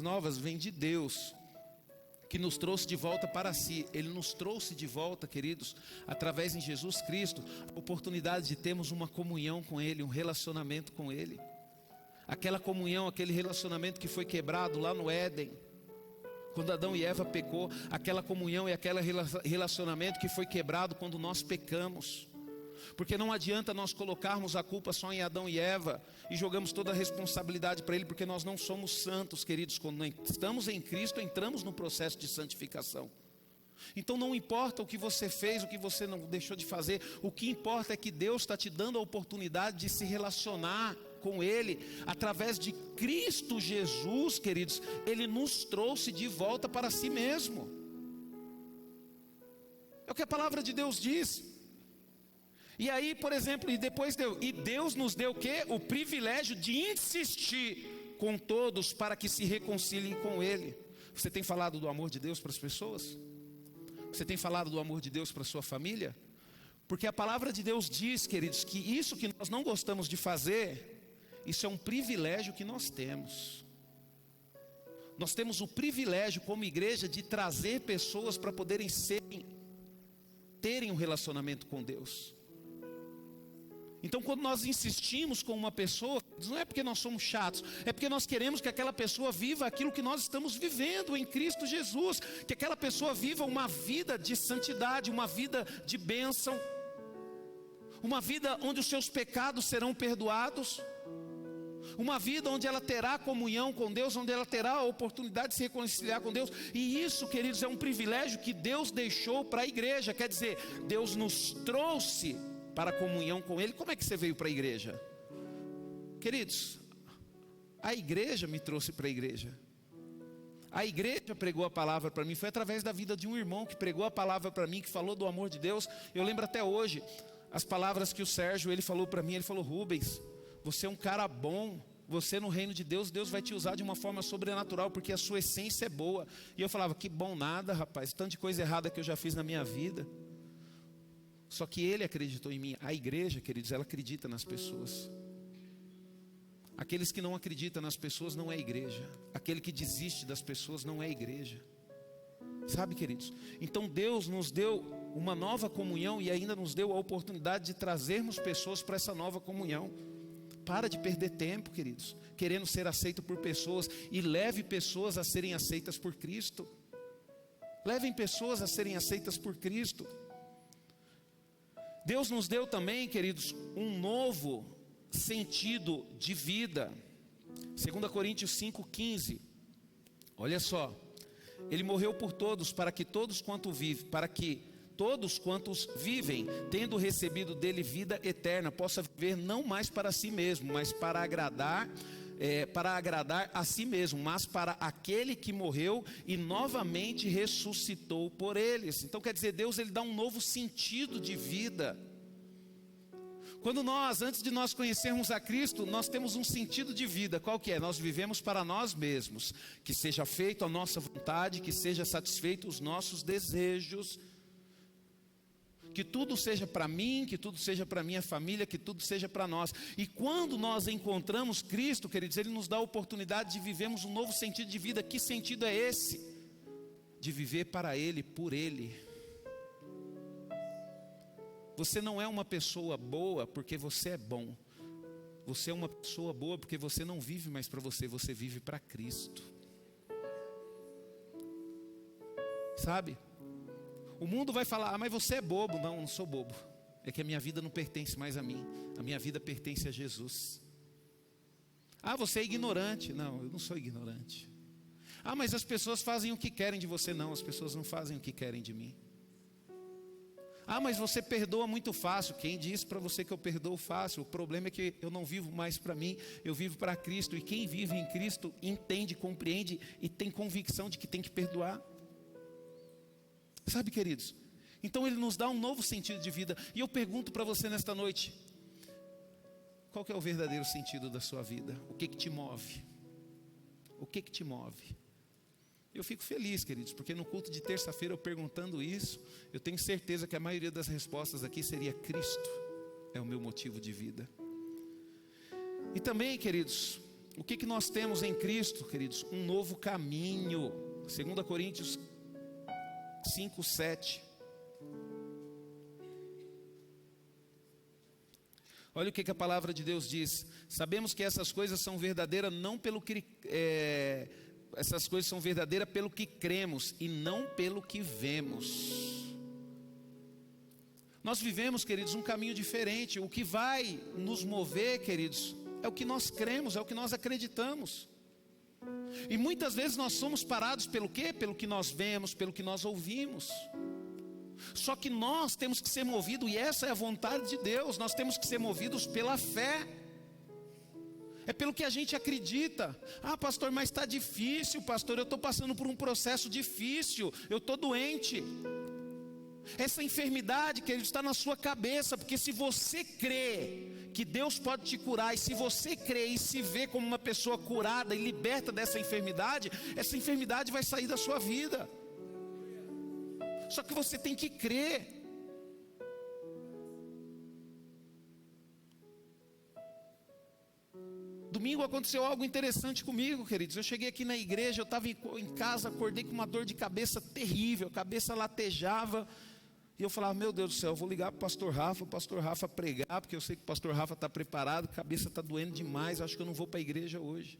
novas vêm de Deus, que nos trouxe de volta para si. Ele nos trouxe de volta, queridos, através de Jesus Cristo, a oportunidade de termos uma comunhão com Ele, um relacionamento com Ele. Aquela comunhão, aquele relacionamento que foi quebrado lá no Éden, quando Adão e Eva pecou. Aquela comunhão e aquele relacionamento que foi quebrado quando nós pecamos. Porque não adianta nós colocarmos a culpa só em Adão e Eva e jogamos toda a responsabilidade para ele, porque nós não somos santos, queridos. Quando estamos em Cristo, entramos no processo de santificação. Então não importa o que você fez, o que você não deixou de fazer, o que importa é que Deus está te dando a oportunidade de se relacionar com Ele, através de Cristo Jesus, queridos. Ele nos trouxe de volta para si mesmo. É o que a palavra de Deus diz. E aí, por exemplo, e Deus nos deu o quê? O privilégio de insistir com todos para que se reconciliem com Ele. Você tem falado do amor de Deus para as pessoas? Você tem falado do amor de Deus para a sua família? Porque a palavra de Deus diz, queridos, que isso que nós não gostamos de fazer, isso é um privilégio que nós temos. Nós temos o privilégio como igreja de trazer pessoas para poderem terem um relacionamento com Deus. Então quando nós insistimos com uma pessoa, não é porque nós somos chatos, é porque nós queremos que aquela pessoa viva aquilo que nós estamos vivendo em Cristo Jesus. Que aquela pessoa viva uma vida de santidade, uma vida de bênção, uma vida onde os seus pecados serão perdoados, uma vida onde ela terá comunhão com Deus, onde ela terá a oportunidade de se reconciliar com Deus. E isso, queridos, é um privilégio que Deus deixou para a igreja. Quer dizer, Deus nos trouxe para a comunhão com Ele. Como é que você veio para a igreja? Queridos, a igreja me trouxe para a igreja. A igreja pregou a palavra para mim. Foi através da vida de um irmão que pregou a palavra para mim, que falou do amor de Deus. Eu lembro até hoje as palavras que o Sérgio, ele falou para mim. Ele falou: Rubens, você é um cara bom. Você no reino de Deus, Deus vai te usar de uma forma sobrenatural, porque a sua essência é boa. E eu falava: que bom nada, rapaz, tanto de coisa errada que eu já fiz na minha vida. Só que ele acreditou em mim. A igreja, queridos, ela acredita nas pessoas. Aqueles que não acreditam nas pessoas não é igreja. Aquele que desiste das pessoas não é igreja. Sabe, queridos? Então Deus nos deu uma nova comunhão e ainda nos deu a oportunidade de trazermos pessoas para essa nova comunhão. Para de perder tempo, queridos, querendo ser aceito por pessoas, e leve pessoas a serem aceitas por Cristo. Levem pessoas a serem aceitas por Cristo. Deus nos deu também, queridos, um novo sentido de vida. 2 Coríntios 5,15. Olha só. Ele morreu por todos, para que todos quantos vivem, tendo recebido dele vida eterna, possa viver não mais para si mesmo, mas para agradar a si mesmo, mas para aquele que morreu e novamente ressuscitou por eles. Então quer dizer, Deus ele dá um novo sentido de vida. Quando antes de nós conhecermos a Cristo, nós temos um sentido de vida. Qual que é? Nós vivemos para nós mesmos. Que seja feito a nossa vontade, que seja satisfeito os nossos desejos. Que tudo seja para mim, que tudo seja para minha família, que tudo seja para nós. E quando nós encontramos Cristo, queridos, Ele nos dá a oportunidade de vivermos um novo sentido de vida. Que sentido é esse? De viver para Ele, por Ele. Você não é uma pessoa boa porque você é bom. Você é uma pessoa boa porque você não vive mais para você, você vive para Cristo. Sabe? O mundo vai falar: mas você é bobo. Não, eu não sou bobo. É que a minha vida não pertence mais a mim. A minha vida pertence a Jesus. Você é ignorante. Não, eu não sou ignorante. Mas as pessoas fazem o que querem de você. Não, as pessoas não fazem o que querem de mim. Mas você perdoa muito fácil. Quem disse para você que eu perdoo fácil? O problema é que eu não vivo mais para mim, eu vivo para Cristo. E quem vive em Cristo entende, compreende e tem convicção de que tem que perdoar. Sabe, queridos? Então Ele nos dá um novo sentido de vida. E eu pergunto para você nesta noite: qual que é o verdadeiro sentido da sua vida? O que te move? O que te move? Eu fico feliz, queridos, porque no culto de terça-feira eu perguntando isso, eu tenho certeza que a maioria das respostas aqui seria: Cristo é o meu motivo de vida. E também, queridos, O que nós temos em Cristo, queridos? Um novo caminho. 2 Coríntios 5, 7. Olha o que a palavra de Deus diz. Sabemos que essas coisas são verdadeiras essas coisas são verdadeiras pelo que cremos e não pelo que vemos. Nós vivemos, queridos, um caminho diferente. O que vai nos mover, queridos, é o que nós cremos, é o que nós acreditamos. E muitas vezes nós somos parados pelo quê? Pelo que nós vemos, pelo que nós ouvimos. Só que nós temos que ser movidos, e essa é a vontade de Deus, nós temos que ser movidos pela fé. É pelo que a gente acredita. Ah, pastor, mas está difícil, pastor, eu estou passando por um processo difícil, eu estou doente. Essa enfermidade, querido, está na sua cabeça, porque se você crê que Deus pode te curar, e se você crê e se vê como uma pessoa curada e liberta dessa enfermidade, essa enfermidade vai sair da sua vida. Só que você tem que crer. Domingo aconteceu algo interessante comigo, queridos. Eu cheguei aqui na igreja, eu estava em casa, acordei com uma dor de cabeça terrível, a cabeça latejava. E eu falava, meu Deus do céu, eu vou ligar para o pastor Rafa pregar, porque eu sei que o pastor Rafa está preparado, a cabeça está doendo demais, acho que eu não vou para a igreja hoje.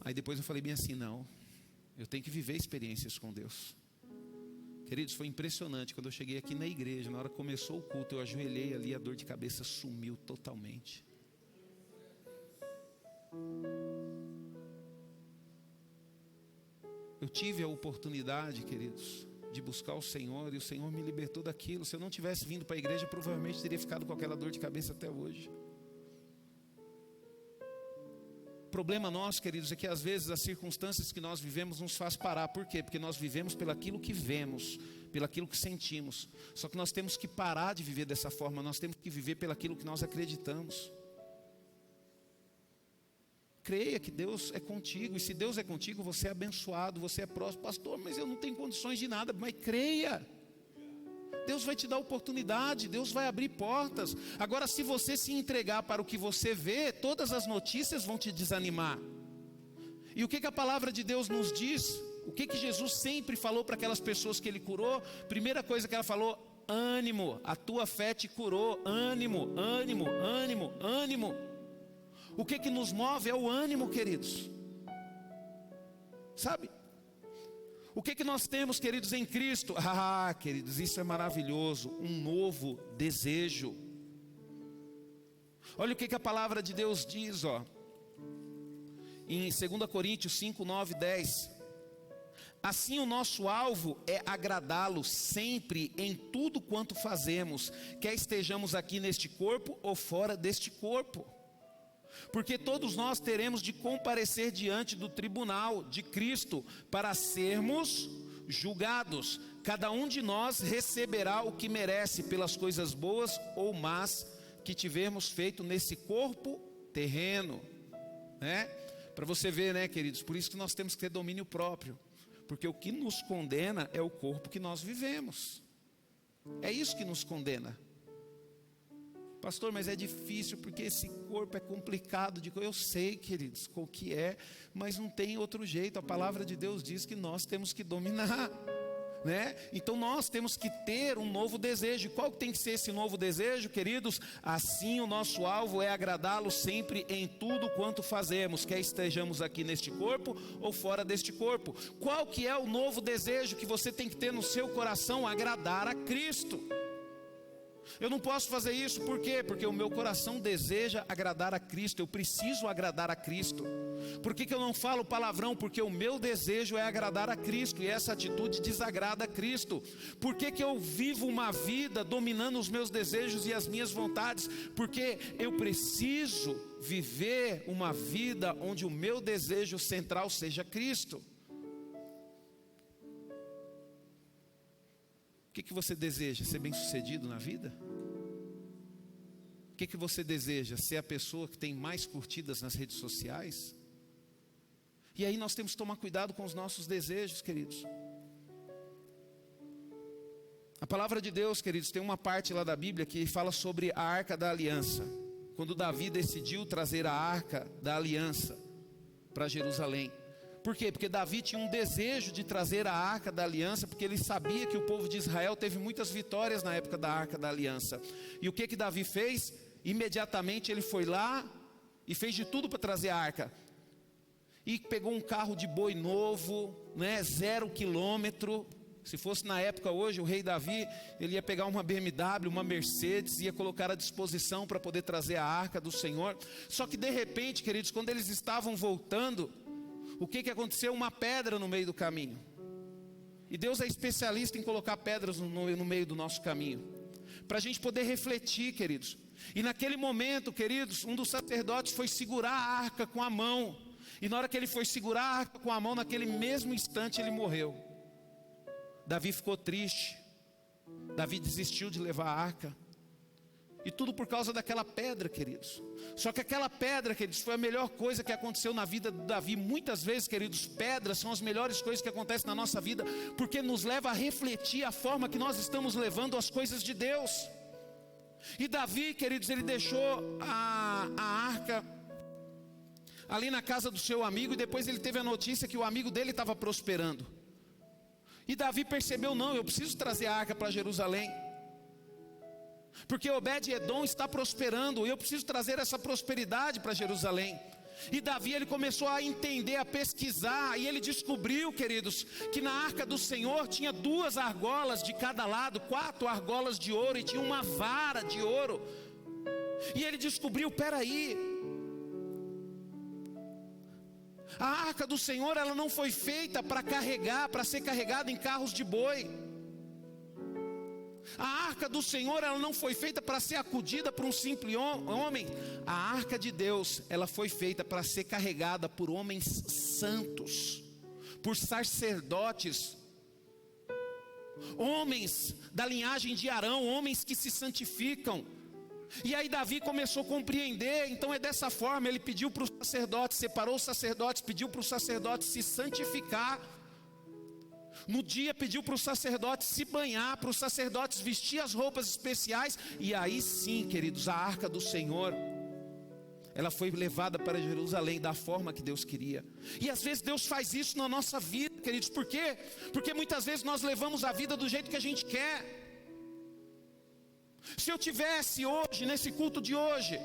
Aí depois eu falei bem assim, não, eu tenho que viver experiências com Deus. Queridos, foi impressionante, quando eu cheguei aqui na igreja, na hora que começou o culto, eu ajoelhei ali, a dor de cabeça sumiu totalmente. Eu tive a oportunidade, queridos, de buscar o Senhor, e o Senhor me libertou daquilo. Se eu não tivesse vindo para a igreja, provavelmente teria ficado com aquela dor de cabeça até hoje. O problema nosso, queridos, é que às vezes as circunstâncias que nós vivemos nos faz parar. Por quê? Porque nós vivemos pelaquilo que vemos, pelaquilo que sentimos. Só que nós temos que parar de viver dessa forma, nós temos que viver pelaquilo que nós acreditamos. Creia que Deus é contigo, e se Deus é contigo, você é abençoado, você é próximo. Pastor, mas eu não tenho condições de nada. Mas creia, Deus vai te dar oportunidade, Deus vai abrir portas. Agora, se você se entregar para o que você vê, todas as notícias vão te desanimar. E o que a palavra de Deus nos diz? O que Jesus sempre falou para aquelas pessoas que Ele curou? Primeira coisa que ela falou, ânimo, a tua fé te curou. Ânimo, ânimo, ânimo, ânimo. O que nos move é o ânimo, queridos. Sabe? O que nós temos, queridos, em Cristo? Ah, queridos, isso é maravilhoso. Um novo desejo. Olha o que a palavra de Deus diz, ó. Em 2 Coríntios 5, 9, 10. Assim o nosso alvo é agradá-lo sempre em tudo quanto fazemos, quer estejamos aqui neste corpo ou fora deste corpo. Porque todos nós teremos de comparecer diante do tribunal de Cristo para sermos julgados. Cada um de nós receberá o que merece pelas coisas boas ou más que tivermos feito nesse corpo terreno, né? Para você ver, né, queridos? Por isso que nós temos que ter domínio próprio. Porque o que nos condena é o corpo que nós vivemos. É isso que nos condena. Pastor, mas é difícil porque esse corpo é complicado. Eu sei, queridos, o que é, mas não tem outro jeito. A palavra de Deus diz que nós temos que dominar, né? Então nós temos que ter um novo desejo. E qual tem que ser esse novo desejo, queridos? Assim o nosso alvo é agradá-lo sempre em tudo quanto fazemos, quer estejamos aqui neste corpo ou fora deste corpo. Qual que é o novo desejo que você tem que ter no seu coração? Agradar a Cristo. Eu não posso fazer isso, por quê? Porque o meu coração deseja agradar a Cristo, eu preciso agradar a Cristo. Por que eu não falo palavrão? Porque o meu desejo é agradar a Cristo, e essa atitude desagrada a Cristo. Por que eu vivo uma vida dominando os meus desejos e as minhas vontades? Porque eu preciso viver uma vida onde o meu desejo central seja Cristo. O que você deseja? Ser bem-sucedido na vida? O que você deseja? Ser a pessoa que tem mais curtidas nas redes sociais? E aí nós temos que tomar cuidado com os nossos desejos, queridos. A palavra de Deus, queridos, tem uma parte lá da Bíblia que fala sobre a Arca da Aliança. quando Davi decidiu trazer a arca da aliança para Jerusalém. Por quê? Porque Davi tinha um desejo de trazer a arca da aliança, porque ele sabia que o povo de Israel teve muitas vitórias na época da arca da aliança. E o que Davi fez? Imediatamente ele foi lá e fez de tudo para trazer a arca. E pegou um carro de boi novo, 0 quilômetro. Se fosse na época hoje, o rei Davi, ele ia pegar uma BMW, uma Mercedes, ia colocar à disposição para poder trazer a arca do Senhor. Só que de repente, queridos, quando eles estavam voltando, o que aconteceu? Uma pedra no meio do caminho. E Deus é especialista em colocar pedras no meio do nosso caminho, para a gente poder refletir, queridos. E naquele momento, queridos, um dos sacerdotes foi segurar a arca com a mão. E na hora que ele foi segurar a arca com a mão, naquele mesmo instante ele morreu. Davi ficou triste. Davi desistiu de levar a arca. E tudo por causa daquela pedra, queridos. Só que aquela pedra, queridos, foi a melhor coisa que aconteceu na vida de Davi. Muitas vezes, queridos, pedras são as melhores coisas que acontecem na nossa vida, porque nos leva a refletir a forma que nós estamos levando as coisas de Deus. E Davi, queridos, ele deixou a arca ali na casa do seu amigo, e depois ele teve a notícia que o amigo dele estava prosperando. E Davi percebeu, não, eu preciso trazer a arca para Jerusalém, porque Obed-Edom está prosperando, e eu preciso trazer essa prosperidade para Jerusalém. E Davi, ele começou a entender, a pesquisar, e ele descobriu, queridos, que na arca do Senhor tinha 2 argolas de cada lado, 4 argolas de ouro, e tinha uma vara de ouro. E ele descobriu, peraí, a arca do Senhor, ela não foi feita para carregar, para ser carregada em carros de boi. A arca do Senhor, ela não foi feita para ser acudida por um simples homem. A arca de Deus, ela foi feita para ser carregada por homens santos, por sacerdotes, homens da linhagem de Arão, homens que se santificam. E aí Davi começou a compreender. Então é dessa forma, ele pediu para os sacerdotes, separou os sacerdotes, pediu para os sacerdotes se santificar. No dia pediu para os sacerdotes se banhar, para os sacerdotes vestir as roupas especiais. E aí sim, queridos, a arca do Senhor, ela foi levada para Jerusalém da forma que Deus queria. E às vezes Deus faz isso na nossa vida, queridos. Por quê? Porque muitas vezes nós levamos a vida do jeito que a gente quer. Se eu tivesse hoje, nesse culto de hoje,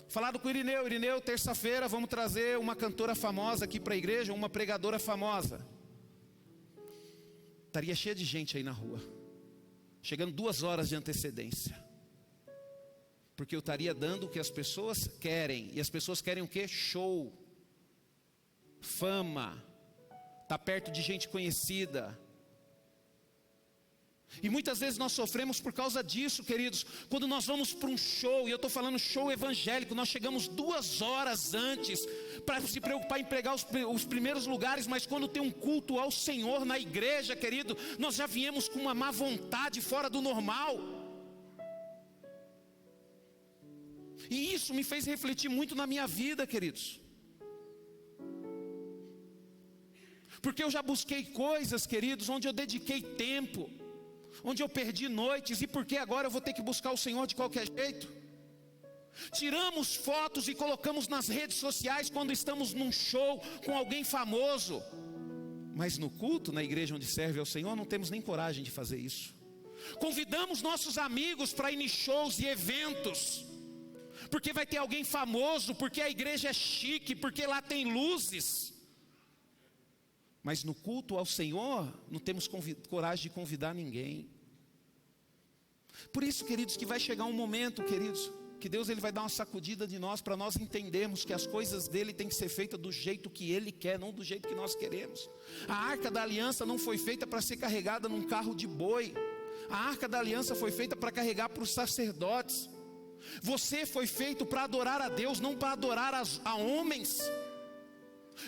falado com o Irineu, terça-feira vamos trazer uma cantora famosa aqui para a igreja, uma pregadora famosa, estaria cheia de gente aí na rua, chegando 2 horas de antecedência, porque eu estaria dando o que as pessoas querem. E as pessoas querem o quê? Show, fama, tá perto de gente conhecida. E muitas vezes nós sofremos por causa disso, queridos. Quando nós vamos para um show, e eu estou falando show evangélico, nós chegamos 2 horas antes para se preocupar em pegar os primeiros lugares. Mas quando tem um culto ao Senhor na igreja, querido, nós já viemos com uma má vontade fora do normal. E isso me fez refletir muito na minha vida, queridos, porque eu já busquei coisas, queridos, onde eu dediquei tempo, onde eu perdi noites. E porque agora eu vou ter que buscar o Senhor de qualquer jeito? Tiramos fotos e colocamos nas redes sociais quando estamos num show com alguém famoso, mas no culto, na igreja onde serve ao Senhor, não temos nem coragem de fazer isso. Convidamos nossos amigos para ir em shows e eventos, porque vai ter alguém famoso, porque a igreja é chique, porque lá tem luzes. Mas no culto ao Senhor, não temos coragem de convidar ninguém. Por isso, queridos, que vai chegar um momento, queridos, que Deus ele vai dar uma sacudida de nós, para nós entendermos que as coisas dele têm que ser feitas do jeito que ele quer, não do jeito que nós queremos. A arca da aliança não foi feita para ser carregada num carro de boi. A arca da aliança foi feita para carregar para os sacerdotes. Você foi feito para adorar a Deus, não para adorar a homens.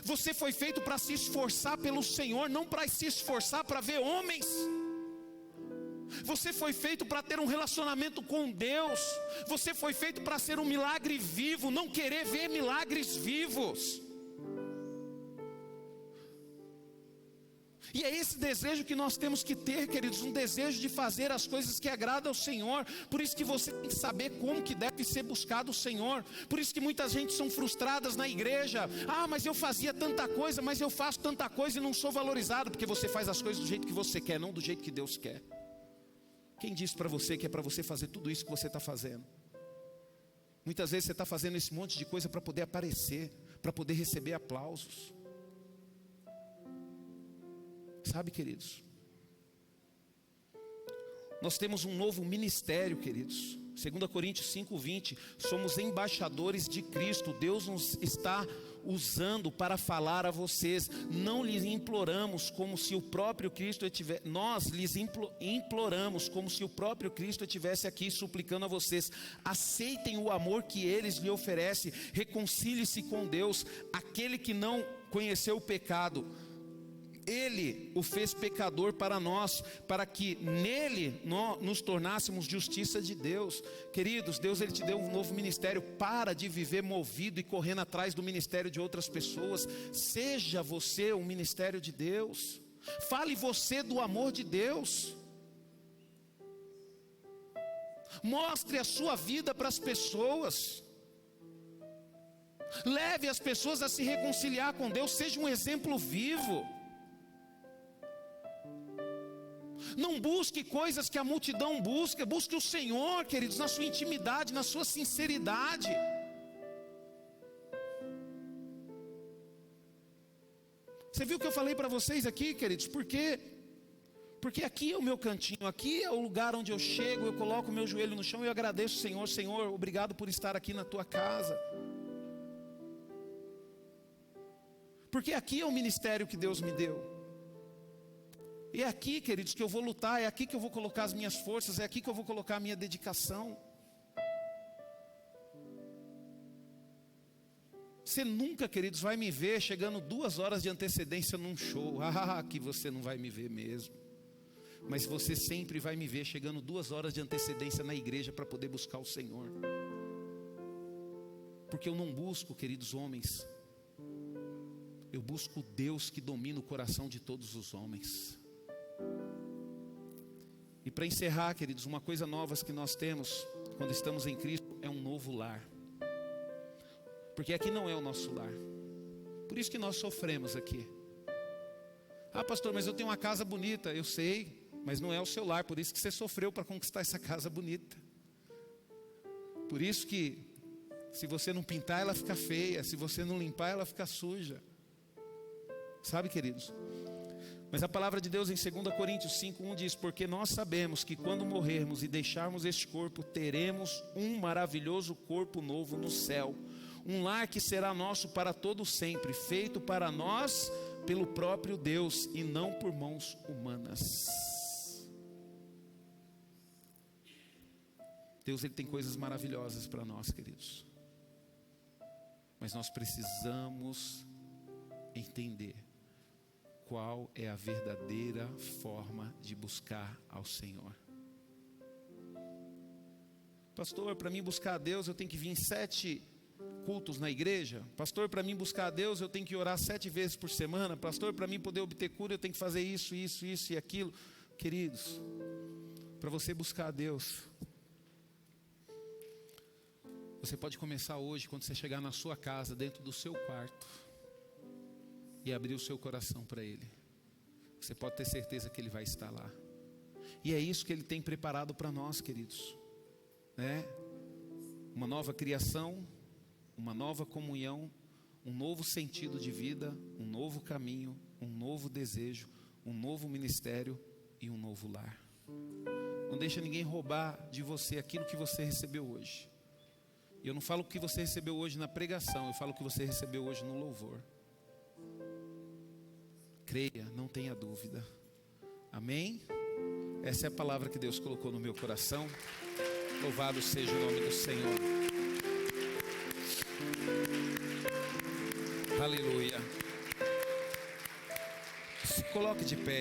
Você foi feito para se esforçar pelo Senhor, não para se esforçar para ver homens. Você foi feito para ter um relacionamento com Deus. Você foi feito para ser um milagre vivo, não querer ver milagres vivos. E é esse desejo que nós temos que ter, queridos, um desejo de fazer as coisas que agradam ao Senhor. Por isso que você tem que saber como que deve ser buscado o Senhor. Por isso que muitas gente são frustradas na igreja. Ah, mas eu fazia tanta coisa, mas eu faço tanta coisa e não sou valorizado. Porque você faz as coisas do jeito que você quer, não do jeito que Deus quer. Quem disse para você que é para você fazer tudo isso que você está fazendo? Muitas vezes você está fazendo esse monte de coisa para poder aparecer, para poder receber aplausos. Sabe, queridos, nós temos um novo ministério, queridos. 2 Coríntios 5:20, somos embaixadores de Cristo. Deus nos está usando para falar a vocês. Não lhes imploramos como se o próprio Cristo estivesse. Nós lhes imploramos como se o próprio Cristo estivesse aqui suplicando a vocês. Aceitem o amor que eles lhe oferecem. Reconcilie-se com Deus. Aquele que não conheceu o pecado, Ele o fez pecador para nós, para que nele nós nos tornássemos justiça de Deus. Queridos, Deus ele te deu um novo ministério. Para de viver movido e correndo atrás do ministério de outras pessoas. Seja você um ministério de Deus. Fale você do amor de Deus. Mostre a sua vida para as pessoas. Leve as pessoas a se reconciliar com Deus. Seja um exemplo vivo. Não busque coisas que a multidão busca. Busque o Senhor, queridos, na sua intimidade, na sua sinceridade. Você viu o que eu falei para vocês aqui, queridos? Porque aqui é o meu cantinho, aqui é o lugar onde eu chego, eu coloco o meu joelho no chão e eu agradeço o Senhor. Senhor, obrigado por estar aqui na tua casa. Porque aqui é o ministério que Deus me deu. E é aqui, queridos, que eu vou lutar, é aqui que eu vou colocar as minhas forças, é aqui que eu vou colocar a minha dedicação. Você nunca, queridos, vai me ver chegando 2 horas de antecedência num show. Ah, que você não vai me ver mesmo. Mas você sempre vai me ver chegando 2 horas de antecedência na igreja para poder buscar o Senhor. Porque eu não busco, queridos homens, eu busco o Deus que domina o coração de todos os homens. E para encerrar, queridos, uma coisa nova que nós temos quando estamos em Cristo é um novo lar. Porque aqui não é o nosso lar. Por isso que nós sofremos aqui. Ah, pastor, mas eu tenho uma casa bonita. Eu sei, mas não é o seu lar. Por isso que você sofreu para conquistar essa casa bonita. Por isso que se você não pintar, ela fica feia. Se você não limpar, ela fica suja. Sabe, queridos? Mas a palavra de Deus em 2 Coríntios 5:1 diz: porque nós sabemos que quando morrermos e deixarmos este corpo, teremos um maravilhoso corpo novo no céu, um lar que será nosso para todo sempre, feito para nós pelo próprio Deus e não por mãos humanas. Deus ele tem coisas maravilhosas para nós, queridos, mas nós precisamos entender qual é a verdadeira forma de buscar ao Senhor. Pastor, para mim buscar a Deus eu tenho que vir em 7 cultos na igreja. Pastor, para mim buscar a Deus eu tenho que orar 7 vezes por semana. Pastor, para mim poder obter cura eu tenho que fazer isso e aquilo. Queridos, para você buscar a Deus, você pode começar hoje, quando você chegar na sua casa, dentro do seu quarto, e abrir o seu coração para Ele. Você pode ter certeza que Ele vai estar lá. E é isso que Ele tem preparado para nós, queridos, né? Uma nova criação, uma nova comunhão, um novo sentido de vida, um novo caminho, um novo desejo, um novo ministério e um novo lar. Não deixa ninguém roubar de você aquilo que você recebeu hoje. E eu não falo o que você recebeu hoje na pregação, eu falo o que você recebeu hoje no louvor. Creia, não tenha dúvida. Amém? Essa é a palavra que Deus colocou no meu coração. Louvado seja o nome do Senhor. Aleluia. Se coloque de pé.